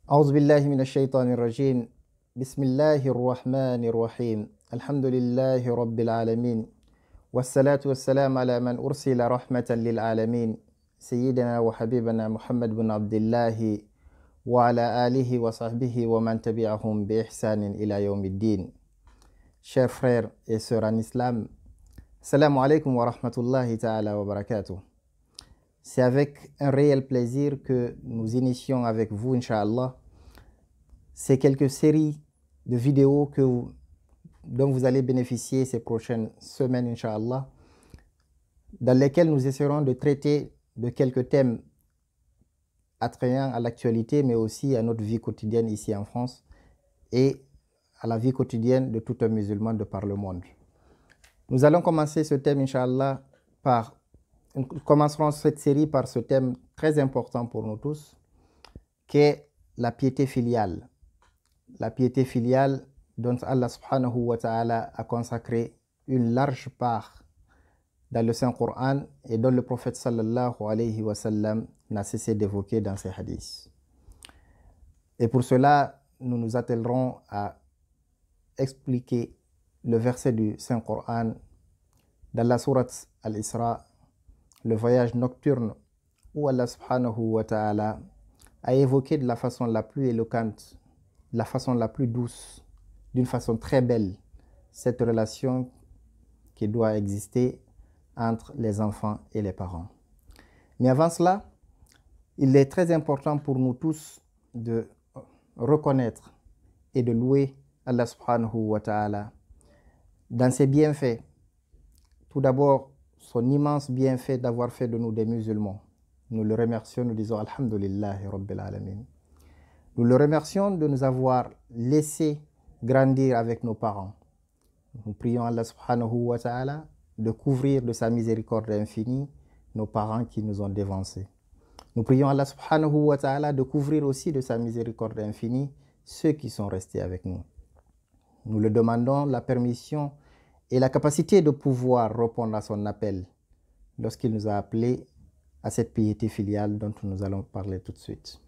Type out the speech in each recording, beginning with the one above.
أعوذ بالله من الشيطان الرجيم بسم الله الرحمن الرحيم الحمد لله رب العالمين والصلاة والسلام على من أرسل رحمة للعالمين سيدنا وحبيبنا محمد بن عبد الله وعلى آله وصحبه ومن تبعهم بإحسان إلى يوم الدين. Chers frères et sœurs en islam, Assalamu alaikum wa rahmatullahi ta'ala wa barakatuh. C'est avec un réel plaisir que nous initions avec vous, Inch'Allah, ces quelques séries de vidéos dont vous allez bénéficier ces prochaines semaines, Inch'Allah, dans lesquelles nous essaierons de traiter de quelques thèmes attrayant à l'actualité, mais aussi à notre vie quotidienne ici en France et à la vie quotidienne de tout un musulman de par le monde. Nous allons commencer ce thème, Inch'Allah, nous commencerons cette série par ce thème très important pour nous tous, qui est la piété filiale. La piété filiale dont Allah subhanahu wa ta'ala a consacré une large part dans le Saint-Coran et dont le prophète sallallahu alayhi wa sallam n'a cessé d'évoquer dans ses hadiths. Et pour cela, nous nous attellerons à expliquer le verset du Saint-Coran dans la sourate Al-Isra, le voyage nocturne, où Allah subhanahu wa ta'ala a évoqué de la façon la plus éloquente, de la façon la plus douce, d'une façon très belle, cette relation qui doit exister entre les enfants et les parents. Mais avant cela, il est très important pour nous tous de reconnaître et de louer Allah subhanahu wa ta'ala dans ses bienfaits. Tout d'abord, son immense bienfait d'avoir fait de nous des musulmans. Nous le remercions, nous disons Alhamdulillahi Rabbil Alamin. Nous le remercions de nous avoir laissé grandir avec nos parents. Nous prions Allah subhanahu wa ta'ala de couvrir de sa miséricorde infinie nos parents qui nous ont dévancés. Nous prions Allah subhanahu wa ta'ala de couvrir aussi de sa miséricorde infinie ceux qui sont restés avec nous. Nous le demandons la permission et la capacité de pouvoir répondre à son appel lorsqu'il nous a appelés à cette piété filiale dont nous allons parler tout de suite.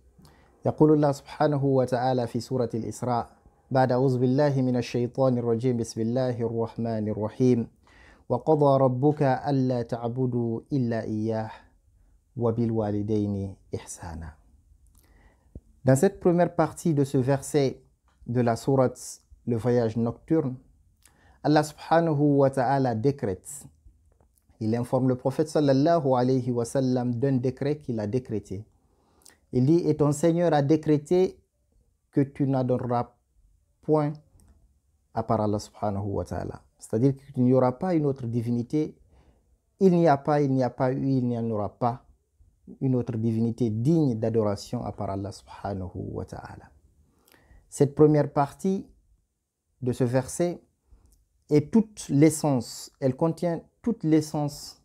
يقول الله سبحانه وتعالى في سورة الإسراء بعد أعوذ بالله من الشيطان الرجيم بسم الله الرحمن الرحيم وقضى ربك ألا تعبدوا إلا إياه وبالوالدين إحسانا. Dans cette première partie de ce verset de la sourate Le voyage nocturne, Allah subhanahu wa ta'ala décrète. Il informe le prophète sallallahu alayhi wa sallam d'un décret qu'il a décrété. Il dit, et ton Seigneur a décrété que tu n'adoreras point à part Allah subhanahu wa ta'ala. C'est-à-dire qu'il n'y aura pas une autre divinité. Il n'y a pas eu, il n'y en aura pas une autre divinité digne d'adoration à part Allah subhanahu wa ta'ala. Cette première partie de ce verset est toute l'essence, elle contient toute l'essence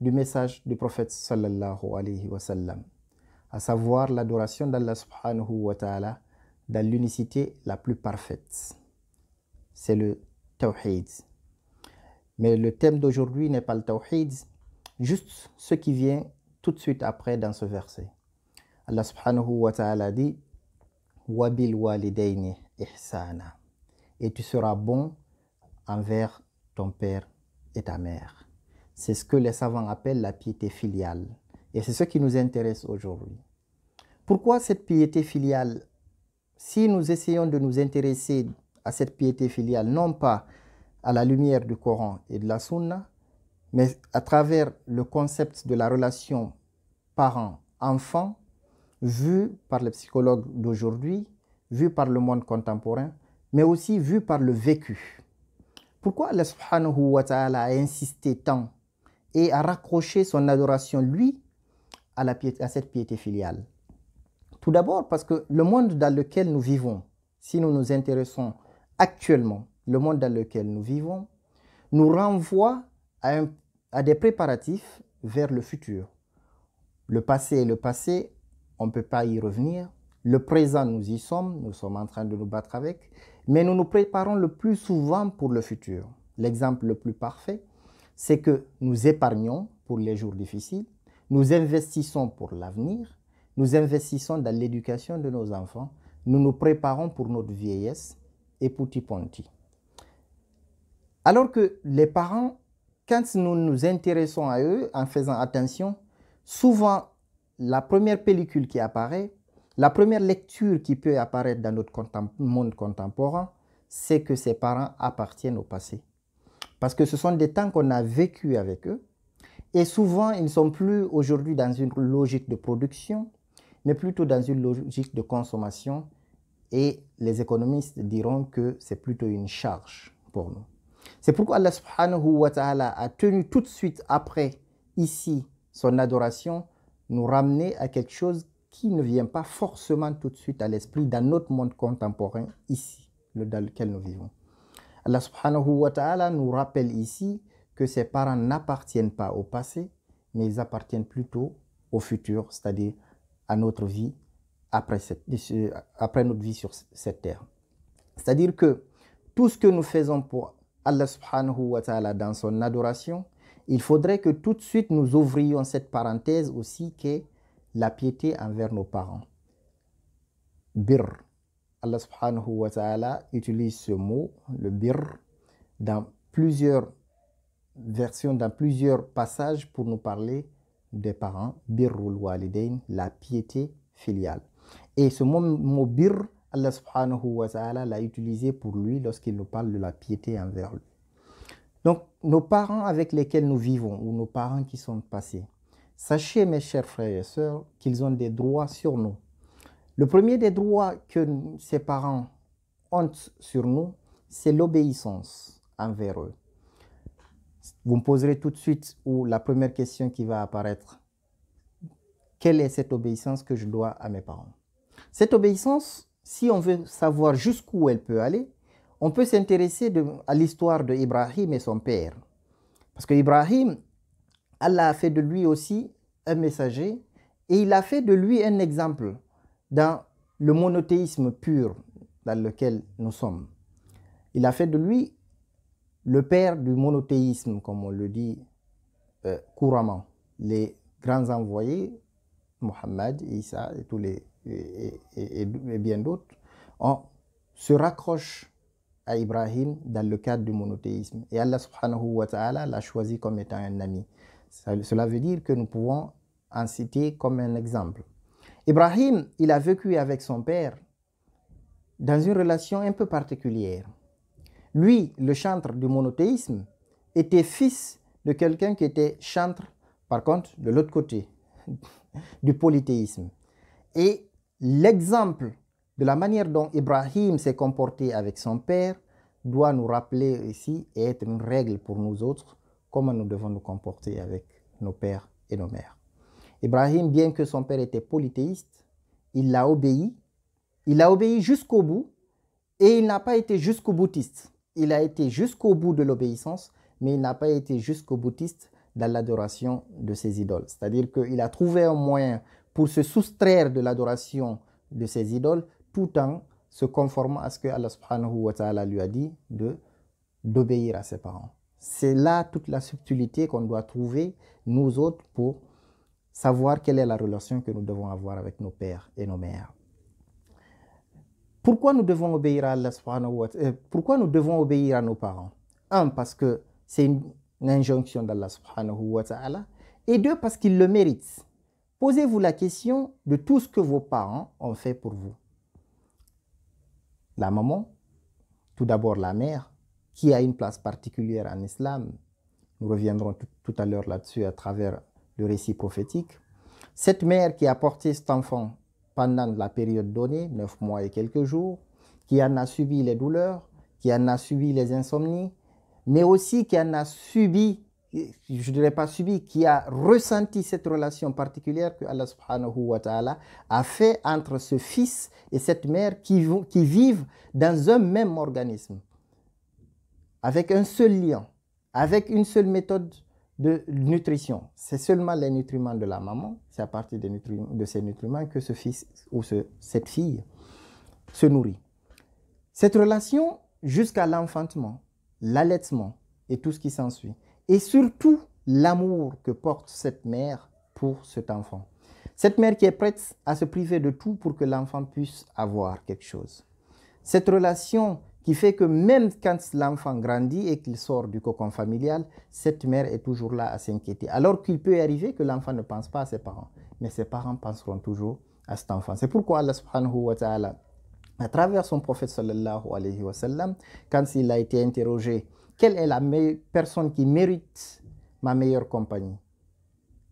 du message du prophète sallallahu alayhi wa sallam, à savoir l'adoration d'Allah subhanahu wa ta'ala dans l'unicité la plus parfaite. C'est le tawhid. Mais le thème d'aujourd'hui n'est pas le tawhid, juste ce qui vient tout de suite après dans ce verset. Allah subhanahu wa ta'ala dit wa bil walidayni ihsana, et tu seras bon envers ton père et ta mère. C'est ce que les savants appellent la piété filiale. Et c'est ce qui nous intéresse aujourd'hui. Pourquoi cette piété filiale? Si nous essayons de nous intéresser à cette piété filiale, non pas à la lumière du Coran et de la Sunna, mais à travers le concept de la relation parent-enfant, vu par les psychologues d'aujourd'hui, vu par le monde contemporain, mais aussi vu par le vécu. Pourquoi Allah subhanahu wa ta'ala a insisté tant et a raccroché son adoration, lui, à cette piété filiale? Tout d'abord parce que le monde dans lequel nous vivons, si nous nous intéressons actuellement, le monde dans lequel nous vivons, nous renvoie à des préparatifs vers le futur. Le passé est le passé, on ne peut pas y revenir. Le présent, nous y sommes, nous sommes en train de nous battre avec, mais nous nous préparons le plus souvent pour le futur. L'exemple le plus parfait, c'est que nous épargnons pour les jours difficiles, nous investissons pour l'avenir, nous investissons dans l'éducation de nos enfants, nous nous préparons pour notre vieillesse et puti ponti. Alors que les parents, quand nous nous intéressons à eux en faisant attention, souvent la première pellicule qui apparaît, la première lecture qui peut apparaître dans notre monde contemporain, c'est que ces parents appartiennent au passé. Parce que ce sont des temps qu'on a vécu avec eux. Et souvent, ils ne sont plus aujourd'hui dans une logique de production, mais plutôt dans une logique de consommation. Et les économistes diront que c'est plutôt une charge pour nous. C'est pourquoi Allah subhanahu wa ta'ala a tenu tout de suite après, ici, son adoration, nous ramener à quelque chose qui ne vient pas forcément tout de suite à l'esprit dans notre monde contemporain, ici, dans lequel nous vivons. Allah subhanahu wa ta'ala nous rappelle ici que ces parents n'appartiennent pas au passé, mais ils appartiennent plutôt au futur, c'est-à-dire à notre vie après notre vie sur cette terre. C'est-à-dire que tout ce que nous faisons pour Allah subhanahu wa ta'ala dans son adoration, il faudrait que tout de suite nous ouvrions cette parenthèse aussi qu'est la piété envers nos parents. Bir. Allah subhanahu wa ta'ala utilise ce mot, le bir, dans plusieurs versions, dans plusieurs passages pour nous parler des parents. Birrul walidain, la piété filiale. Et ce mot bir, Allah subhanahu wa ta'ala l'a utilisé pour lui lorsqu'il nous parle de la piété envers lui. Donc, nos parents avec lesquels nous vivons, ou nos parents qui sont passés, sachez mes chers frères et sœurs qu'ils ont des droits sur nous. Le premier des droits que ces parents ont sur nous, c'est l'obéissance envers eux. Vous me poserez tout de suite, ou la première question qui va apparaître, quelle est cette obéissance que je dois à mes parents? Cette obéissance, si on veut savoir jusqu'où elle peut aller, on peut s'intéresser à l'histoire d'Ibrahim et son père. Parce que Ibrahim, Allah a fait de lui aussi un messager et il a fait de lui un exemple dans le monothéisme pur dans lequel nous sommes. Il a fait de lui le père du monothéisme, comme on le dit couramment. Les grands envoyés, Mohammed, Isa et tous et bien d'autres, se raccrochent à Ibrahim dans le cadre du monothéisme. Et Allah subhanahu wa ta'ala l'a choisi comme étant un ami. Cela veut dire que nous pouvons en citer comme un exemple. Ibrahim, il a vécu avec son père dans une relation un peu particulière. Lui, le chantre du monothéisme, était fils de quelqu'un qui était chantre, par contre, de l'autre côté, du polythéisme. Et l'exemple de la manière dont Ibrahim s'est comporté avec son père doit nous rappeler ici et être une règle pour nous autres, comment nous devons nous comporter avec nos pères et nos mères. Ibrahim, bien que son père était polythéiste, il l'a obéi. Il a obéi jusqu'au bout et il n'a pas été jusqu'au boutiste. Il a été jusqu'au bout de l'obéissance, mais il n'a pas été jusqu'au boutiste dans l'adoration de ses idoles. C'est-à-dire qu'il a trouvé un moyen pour se soustraire de l'adoration de ses idoles tout en se conformant à ce que Allah subhanahu wa ta'ala lui a dit d'obéir à ses parents. C'est là toute la subtilité qu'on doit trouver, nous autres, pour savoir quelle est la relation que nous devons avoir avec nos pères et nos mères. Pourquoi nous devons obéir à Allah subhanahu wa ta'ala? Pourquoi nous devons obéir à nos parents? Un, parce que c'est une injonction d'Allah subhanahu wa ta'ala. Et deux, parce qu'ils le méritent. Posez-vous la question de tout ce que vos parents ont fait pour vous. La maman, tout d'abord la mère, qui a une place particulière en islam. Nous reviendrons tout à l'heure là-dessus à travers le récit prophétique. Cette mère qui a porté cet enfant pendant la période donnée, 9 mois et quelques jours, qui en a subi les douleurs, qui en a subi les insomnies, mais aussi qui en a subi, je ne dirais pas subi, qui a ressenti cette relation particulière que Allah subhanahu wa ta'ala a fait entre ce fils et cette mère qui vivent dans un même organisme, avec un seul lien, avec une seule méthode de nutrition. C'est seulement les nutriments de la maman, c'est à partir de ces nutriments que ce fils ou cette fille se nourrit. Cette relation jusqu'à l'enfantement, l'allaitement et tout ce qui s'ensuit. Et surtout, l'amour que porte cette mère pour cet enfant. Cette mère qui est prête à se priver de tout pour que l'enfant puisse avoir quelque chose. Cette relation qui fait que même quand l'enfant grandit et qu'il sort du cocon familial, cette mère est toujours là à s'inquiéter. Alors qu'il peut arriver que l'enfant ne pense pas à ses parents, mais ses parents penseront toujours à cet enfant. C'est pourquoi Allah subhanahu wa ta'ala, à travers son prophète sallallahu alayhi wa sallam, quand il a été interrogé, quelle est la personne qui mérite ma meilleure compagnie?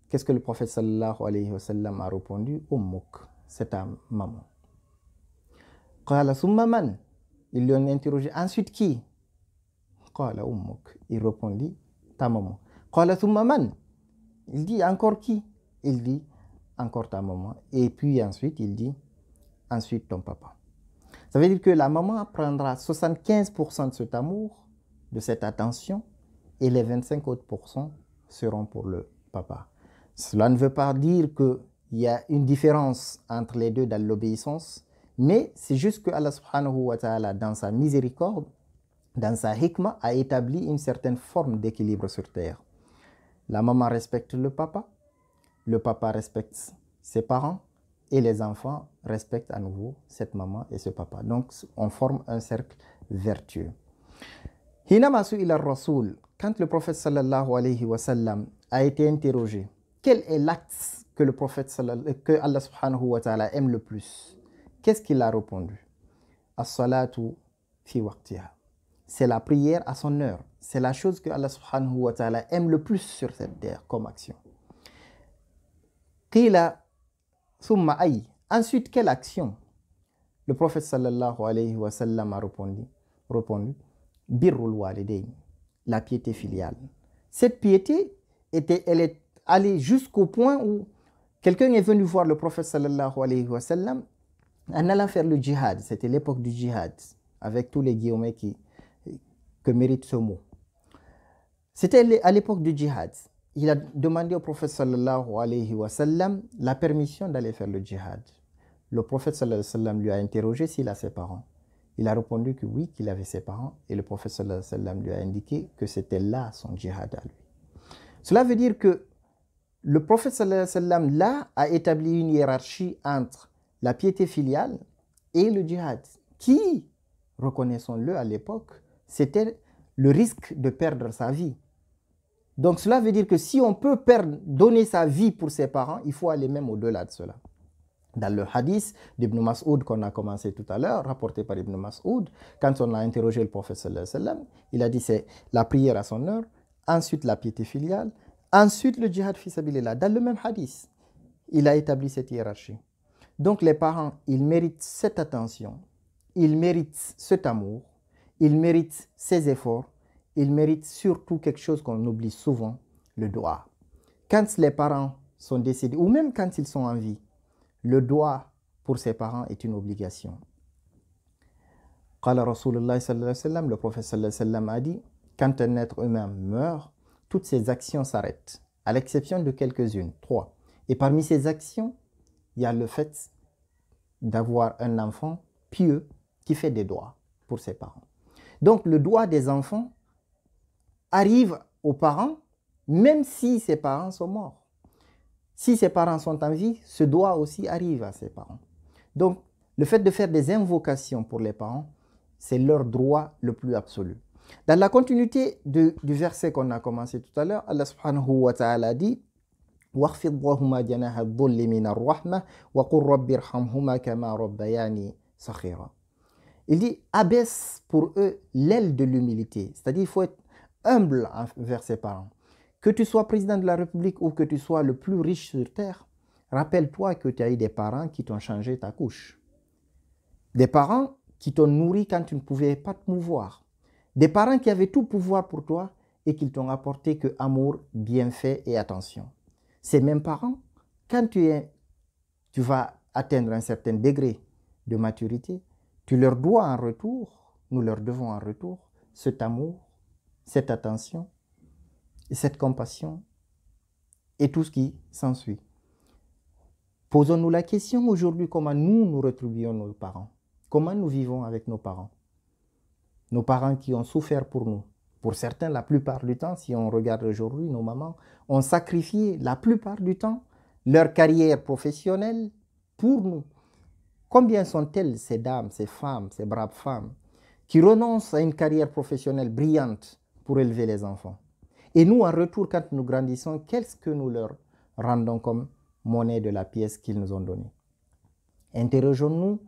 Qu'est-ce que le prophète sallallahu alayhi wa sallam a répondu? Ummuk, c'est ta maman. Qala summa man? Ils lui ont interrogé, ensuite qui? Qala ummuk. Il répondit, ta maman. Qala summa man? Il dit, encore qui? Il dit, encore ta maman. Et puis ensuite, il dit, ensuite ton papa. Ça veut dire que la maman prendra 75% de cet amour, de cette attention, et les 25 autres pourcents seront pour le papa. Cela ne veut pas dire qu'il y a une différence entre les deux dans l'obéissance, mais c'est juste que Allah subhanahu wa ta'ala, dans sa miséricorde, dans sa hikmah, a établi une certaine forme d'équilibre sur terre. La maman respecte le papa respecte ses parents, et les enfants respectent à nouveau cette maman et ce papa. Donc, on forme un cercle vertueux. Hinama su'ila ar-rasoul, quand le prophète sallallahu alayhi wa sallam a été interrogé, quel est l'acte que le prophète que Allah subhanahu wa ta'ala aime le plus? Qu'est-ce qu'il a répondu? As-salatu fi waqtiha. C'est la prière à son heure. C'est la chose que Allah subhanahu wa ta'ala aime le plus sur cette terre comme action. Qila thumma ay. Ensuite, quelle action? Le prophète sallallahu alayhi wa sallam a répondu birrul walidayn, la piété filiale. Cette piété elle est allée jusqu'au point où quelqu'un est venu voir le prophète sallallahu alayhi wa sallam en allant faire le djihad. C'était l'époque du djihad, avec tous les guillemets que mérite ce mot. C'était à l'époque du djihad. Il a demandé au prophète sallallahu alayhi wa sallam la permission d'aller faire le djihad. Le prophète sallallahu alayhi wa sallam lui a interrogé s'il a ses parents. Il a répondu que oui, qu'il avait ses parents, et le prophète sallallahu alayhi wa sallam lui a indiqué que c'était là son djihad à lui. Cela veut dire que le prophète sallallahu alayhi wa sallam là a établi une hiérarchie entre la piété filiale et le djihad, qui, reconnaissons-le à l'époque, c'était le risque de perdre sa vie. Donc cela veut dire que si on peut donner sa vie pour ses parents, il faut aller même au-delà de cela. Dans le hadith d'Ibn Mas'ud qu'on a commencé tout à l'heure, rapporté par Ibn Mas'ud, quand on a interrogé le prophète sallallahu alayhi wa sallam, il a dit c'est la prière à son heure, ensuite la piété filiale, ensuite le djihad fi sabilillah. Dans le même hadith, il a établi cette hiérarchie. Donc les parents, ils méritent cette attention, ils méritent cet amour, ils méritent ces efforts, ils méritent surtout quelque chose qu'on oublie souvent, le doigt. Quand les parents sont décédés, ou même quand ils sont en vie, le doigt pour ses parents est une obligation. Qala Rasulullah sallallahu alayhi wa sallam, le prophète sallallahu alayhi wa sallam a dit, quand un être humain meurt, toutes ses actions s'arrêtent, à l'exception de quelques-unes, 3. Et parmi ces actions, il y a le fait d'avoir un enfant pieux qui fait des doigts pour ses parents. Donc le doigt des enfants arrive aux parents, même si ses parents sont morts. Si ses parents sont en vie, ce doigt aussi arrive à ses parents. Donc le fait de faire des invocations pour les parents, c'est leur droit le plus absolu. Dans la continuité du verset qu'on a commencé tout à l'heure, Allah subhanahu wa ta'ala dit وَخْفِضْ لَهُمَا جَنَاحَ الظُّلِّ مِنَ الرَّحْمَةِ وَقُلْ رَبِّ ارْحَمْهُمَا كَمَا رَبَّيَانِي صَغِيرًا. Il dit abaisse pour eux l'aile de l'humilité, c'est-à-dire il faut être humble envers ses parents. Que tu sois président de la République ou que tu sois le plus riche sur terre, rappelle-toi que tu as eu des parents qui t'ont changé ta couche. Des parents qui t'ont nourri quand tu ne pouvais pas te mouvoir. Des parents qui avaient tout pouvoir pour toi et qui t'ont apporté que amour, bienfait et attention. Ces mêmes parents, quand tu vas atteindre un certain degré de maturité, tu leur dois en retour, nous leur devons en retour, cet amour, cette attention, et cette compassion et tout ce qui s'ensuit. Posons-nous la question aujourd'hui, comment nous rétribuons nos parents? Comment nous vivons avec nos parents? Nos parents qui ont souffert pour nous. Pour certains, la plupart du temps, si on regarde aujourd'hui, nos mamans ont sacrifié la plupart du temps leur carrière professionnelle pour nous. Combien sont-elles ces dames, ces femmes, ces braves femmes qui renoncent à une carrière professionnelle brillante pour élever les enfants? Et nous, en retour, quand nous grandissons, qu'est-ce que nous leur rendons comme monnaie de la pièce qu'ils nous ont donnée? Interrogeons-nous.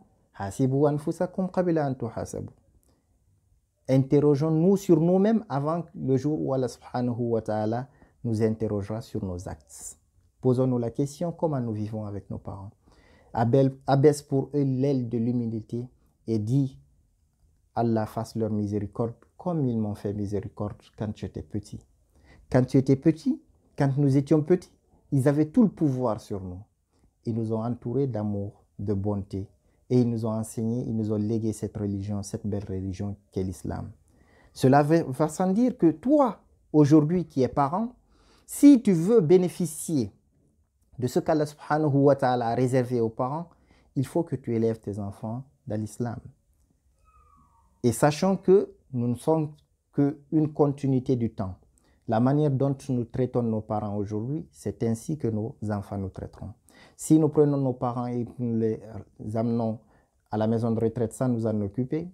Interrogeons-nous sur nous-mêmes avant le jour où Allah subhanahu wa ta'ala nous interrogera sur nos actes. Posons-nous la question, comment nous vivons avec nos parents? Abaisse pour eux l'aile de l'humilité et dis, Allah fasse leur miséricorde comme ils m'ont fait miséricorde quand j'étais petit. Quand tu étais petit, quand nous étions petits, ils avaient tout le pouvoir sur nous. Ils nous ont entourés d'amour, de bonté. Et ils nous ont enseigné, ils nous ont légué cette religion, cette belle religion qu'est l'islam. Cela va sans dire que toi, aujourd'hui qui es parent, si tu veux bénéficier de ce qu'Allah subhanahu wa ta'ala a réservé aux parents, il faut que tu élèves tes enfants dans l'islam. Et sachant que nous ne sommes qu'une continuité du temps. La manière dont nous traitons nos parents aujourd'hui, c'est ainsi que nos enfants nous traiteront. Si nous prenons nos parents et nous les amenons à la maison de retraite sans nous en occuper,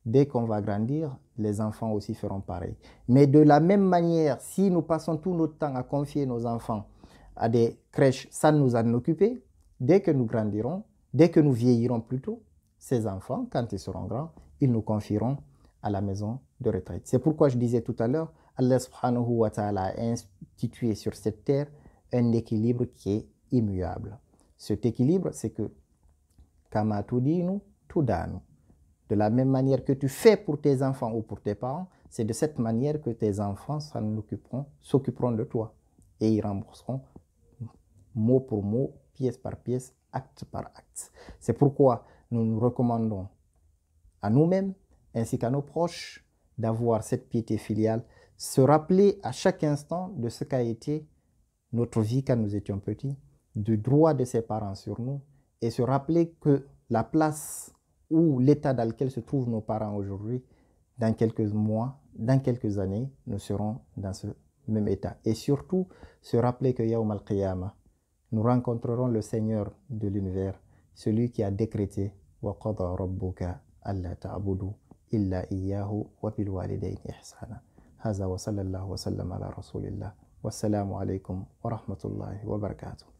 dès qu'on va grandir, les enfants aussi feront pareil. Mais de la même manière, si nous passons tout notre temps à confier nos enfants à des crèches sans nous en occuper, dès que nous grandirons, dès que nous vieillirons plutôt, ces enfants, quand ils seront grands, ils nous confieront à la maison de retraite. C'est pourquoi je disais tout à l'heure, Allah subhanahu wa ta'ala a institué sur cette terre un équilibre qui est immuable. Cet équilibre, c'est que Kama tudinu tudanu. De la même manière que tu fais pour tes enfants ou pour tes parents, c'est de cette manière que tes enfants s'occuperont de toi et ils rembourseront mot pour mot, pièce par pièce, acte par acte. C'est pourquoi nous nous recommandons à nous-mêmes ainsi qu'à nos proches d'avoir cette piété filiale, se rappeler à chaque instant de ce qu'a été notre vie quand nous étions petits, du droit de ses parents sur nous, et se rappeler que la place ou l'état dans lequel se trouvent nos parents aujourd'hui, dans quelques mois, dans quelques années, nous serons dans ce même état. Et surtout, se rappeler que Yawm al-Qiyamah, nous rencontrerons le Seigneur de l'univers, celui qui a décrété wa qada rabbuka alla ta'budu illa iyyahu wa bil walidayni ihsana. Hadha wa sallallahu wa sallam ala rasulillah. Wassalamu alaikum wa rahmatullahi wa barakatuh.